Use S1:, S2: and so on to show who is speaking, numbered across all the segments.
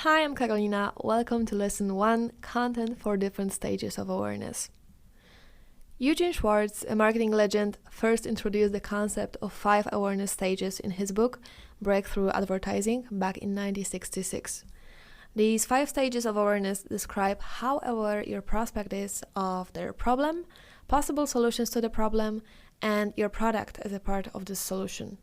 S1: Hi, I'm Karolina. Welcome to Lesson 1, Content for Different Stages of Awareness. Eugene Schwartz, a marketing legend, first introduced the concept of 5 awareness stages in his book, Breakthrough Advertising, back in 1966. These 5 stages of awareness describe how aware your prospect is of their problem, possible solutions to the problem, and your product as a part of this solution.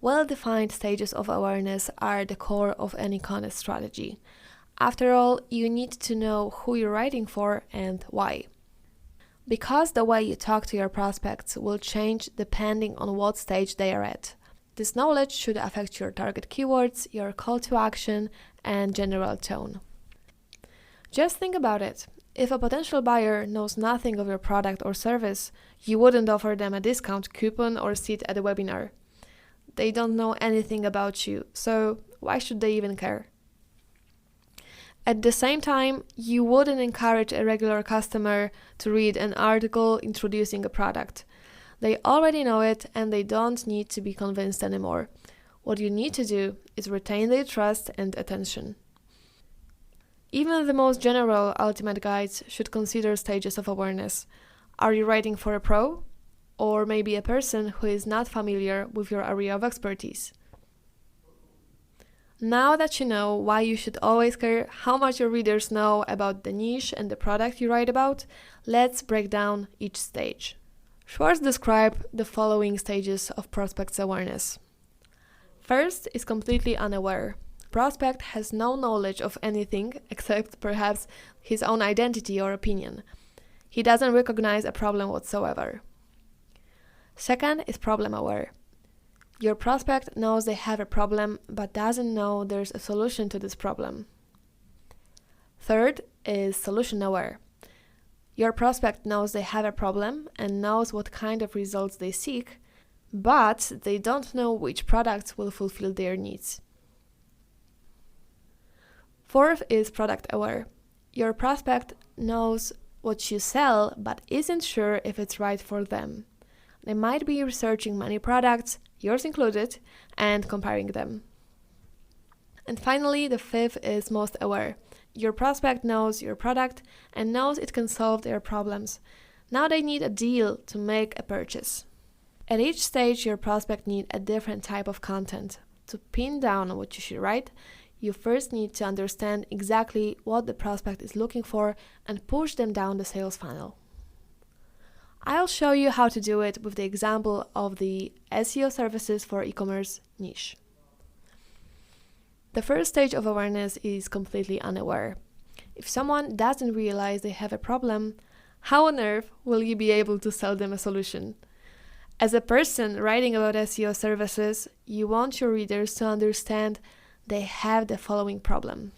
S1: Well-defined stages of awareness are the core of any content strategy. After all, you need to know who you're writing for and why. Because the way you talk to your prospects will change depending on what stage they are at. This knowledge should affect your target keywords, your call to action, and general tone. Just think about it. If a potential buyer knows nothing of your product or service, you wouldn't offer them a discount coupon or sit at a webinar. They don't know anything about you, so why should they even care? At the same time, you wouldn't encourage a regular customer to read an article introducing a product. They already know it and they don't need to be convinced anymore. What you need to do is retain their trust and attention. Even the most general ultimate guides should consider stages of awareness. Are you writing for a pro? Or maybe a person who is not familiar with your area of expertise. Now that you know why you should always care how much your readers know about the niche and the product you write about, let's break down each stage. Schwartz described the following stages of prospect's awareness. First is completely unaware. Prospect has no knowledge of anything except perhaps his own identity or opinion. He doesn't recognize a problem whatsoever. Second is problem aware. Your prospect knows they have a problem but doesn't know there's a solution to this problem. Third is solution aware. Your prospect knows they have a problem and knows what kind of results they seek, but they don't know which products will fulfill their needs. Fourth is product aware. Your prospect knows what you sell but isn't sure if it's right for them. They might be researching many products, yours included, and comparing them. And finally, the fifth is most aware. Your prospect knows your product and knows it can solve their problems. Now they need a deal to make a purchase. At each stage, your prospect needs a different type of content. To pin down what you should write, you first need to understand exactly what the prospect is looking for and push them down the sales funnel. I'll show you how to do it with the example of the SEO services for e-commerce niche. The first stage of awareness is completely unaware. If someone doesn't realize they have a problem, how on earth will you be able to sell them a solution? As a person writing about SEO services, you want your readers to understand they have the following problem.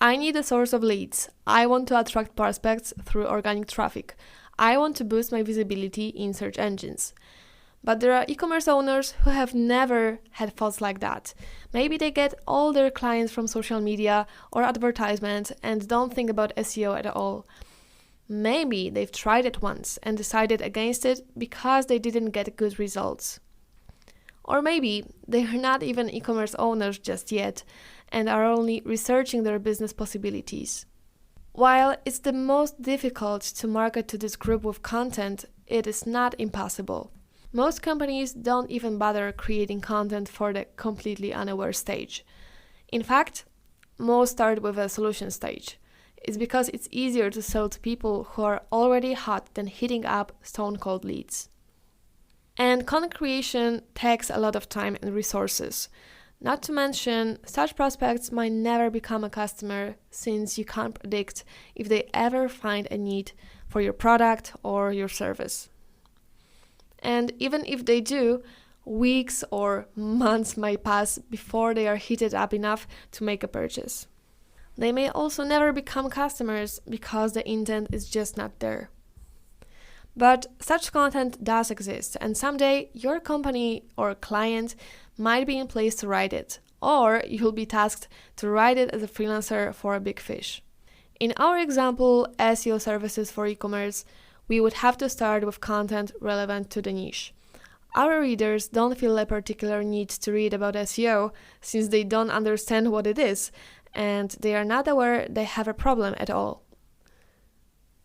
S1: I need a source of leads. I want to attract prospects through organic traffic. I want to boost my visibility in search engines. But there are e-commerce owners who have never had thoughts like that. Maybe they get all their clients from social media or advertisements and don't think about SEO at all. Maybe they've tried it once and decided against it because they didn't get good results. Or maybe they are not even e-commerce owners just yet and are only researching their business possibilities. While it's the most difficult to market to this group with content, it is not impossible. Most companies don't even bother creating content for the completely unaware stage. In fact, most start with a solution stage. It's because it's easier to sell to people who are already hot than hitting up stone-cold leads. And content creation takes a lot of time and resources. Not to mention, such prospects might never become a customer since you can't predict if they ever find a need for your product or your service. And even if they do, weeks or months might pass before they are heated up enough to make a purchase. They may also never become customers because the intent is just not there. But such content does exist, and someday your company or client might be in place to write it, or you'll be tasked to write it as a freelancer for a big fish. In our example, SEO services for e-commerce, we would have to start with content relevant to the niche. Our readers don't feel a particular need to read about SEO since they don't understand what it is and they are not aware they have a problem at all.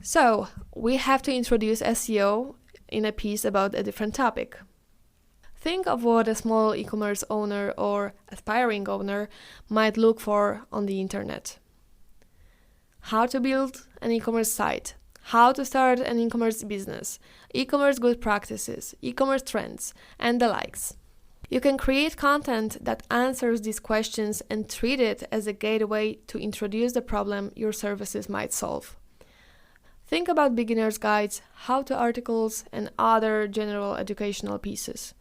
S1: So, we have to introduce SEO in a piece about a different topic. Think of what a small e-commerce owner or aspiring owner might look for on the internet. How to build an e-commerce site, how to start an e-commerce business, e-commerce good practices, e-commerce trends, and the likes. You can create content that answers these questions and treat it as a gateway to introduce the problem your services might solve. Think about beginner's guides, how-to articles, and other general educational pieces.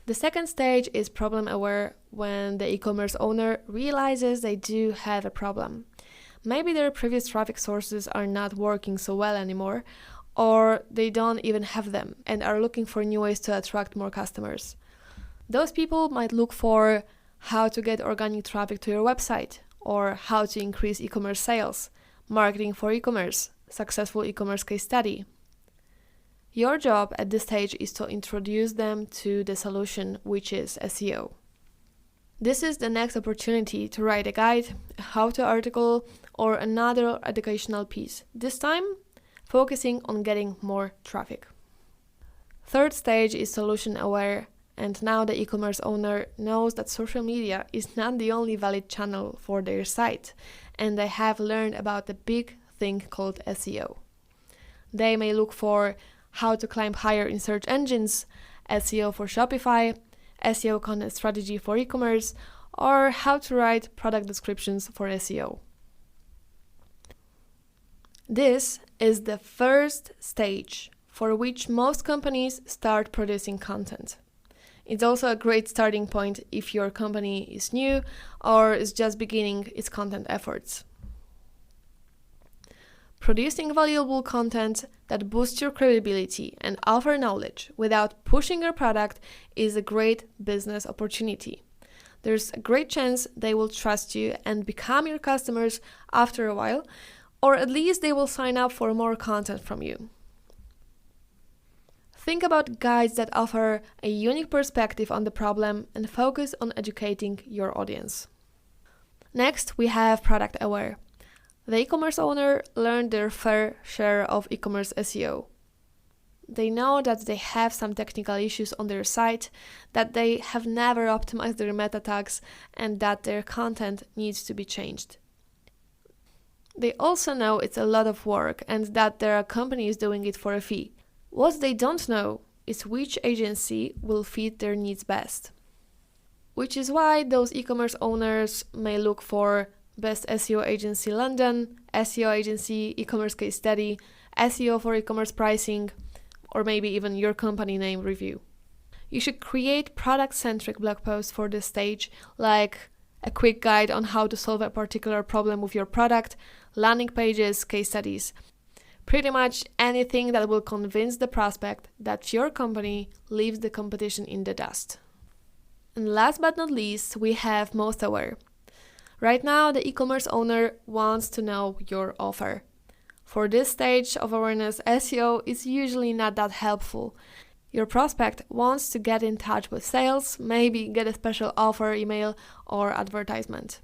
S1: The second stage is problem-aware, when the e-commerce owner realizes they do have a problem. Maybe their previous traffic sources are not working so well anymore, or they don't even have them and are looking for new ways to attract more customers. Those people might look for how to get organic traffic to your website, or how to increase e-commerce sales, marketing for e-commerce, successful e-commerce case study. Your job at this stage is to introduce them to the solution, which is SEO. This is the next opportunity to write a guide, a how-to article, or another educational piece, this time focusing on getting more traffic. Third stage is solution aware, and now the e-commerce owner knows that social media is not the only valid channel for their site, and they have learned about the big thing called SEO. They may look for how to climb higher in search engines, SEO for Shopify, SEO content strategy for e-commerce, or how to write product descriptions for SEO. This is the first stage for which most companies start producing content. It's also a great starting point if your company is new or is just beginning its content efforts. Producing valuable content that boosts your credibility and offer knowledge without pushing your product is a great business opportunity. There's a great chance they will trust you and become your customers after a while, or at least they will sign up for more content from you. Think about guides that offer a unique perspective on the problem and focus on educating your audience. Next, we have product aware. The e-commerce owner learned their fair share of e-commerce SEO. They know that they have some technical issues on their site, that they have never optimized their meta tags, and that their content needs to be changed. They also know it's a lot of work and that there are companies doing it for a fee. What they don't know is which agency will fit their needs best. Which is why those e-commerce owners may look for Best SEO Agency London, SEO Agency e-commerce case study, SEO for e-commerce pricing, or maybe even your company name review. You should create product-centric blog posts for this stage, like a quick guide on how to solve a particular problem with your product, landing pages, case studies. Pretty much anything that will convince the prospect that your company leaves the competition in the dust. And last but not least, we have most aware. Right now, the e-commerce owner wants to know your offer. For this stage of awareness, SEO is usually not that helpful. Your prospect wants to get in touch with sales, maybe get a special offer email or advertisement.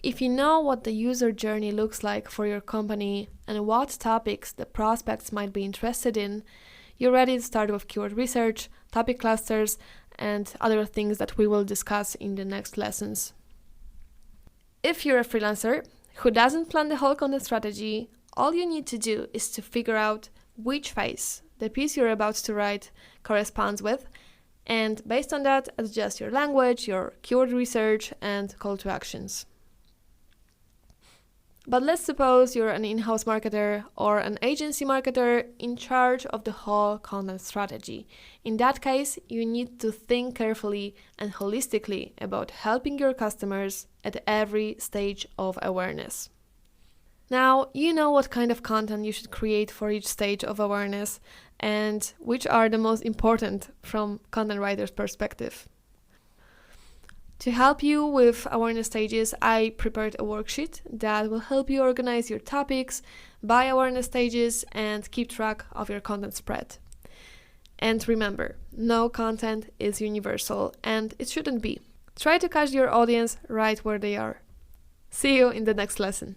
S1: If you know what the user journey looks like for your company and what topics the prospects might be interested in, you're ready to start with keyword research, topic clusters, and other things that we will discuss in the next lessons. If you're a freelancer who doesn't plan the whole content strategy, all you need to do is to figure out which phase the piece you're about to write corresponds with, and based on that, adjust your language, your keyword research, and call to actions. But let's suppose you're an in-house marketer or an agency marketer in charge of the whole content strategy. In that case, you need to think carefully and holistically about helping your customers at every stage of awareness. Now, you know what kind of content you should create for each stage of awareness and which are the most important from content writer's perspective. To help you with awareness stages, I prepared a worksheet that will help you organize your topics by awareness stages and keep track of your content spread. And remember, no content is universal, and it shouldn't be. Try to catch your audience right where they are. See you in the next lesson.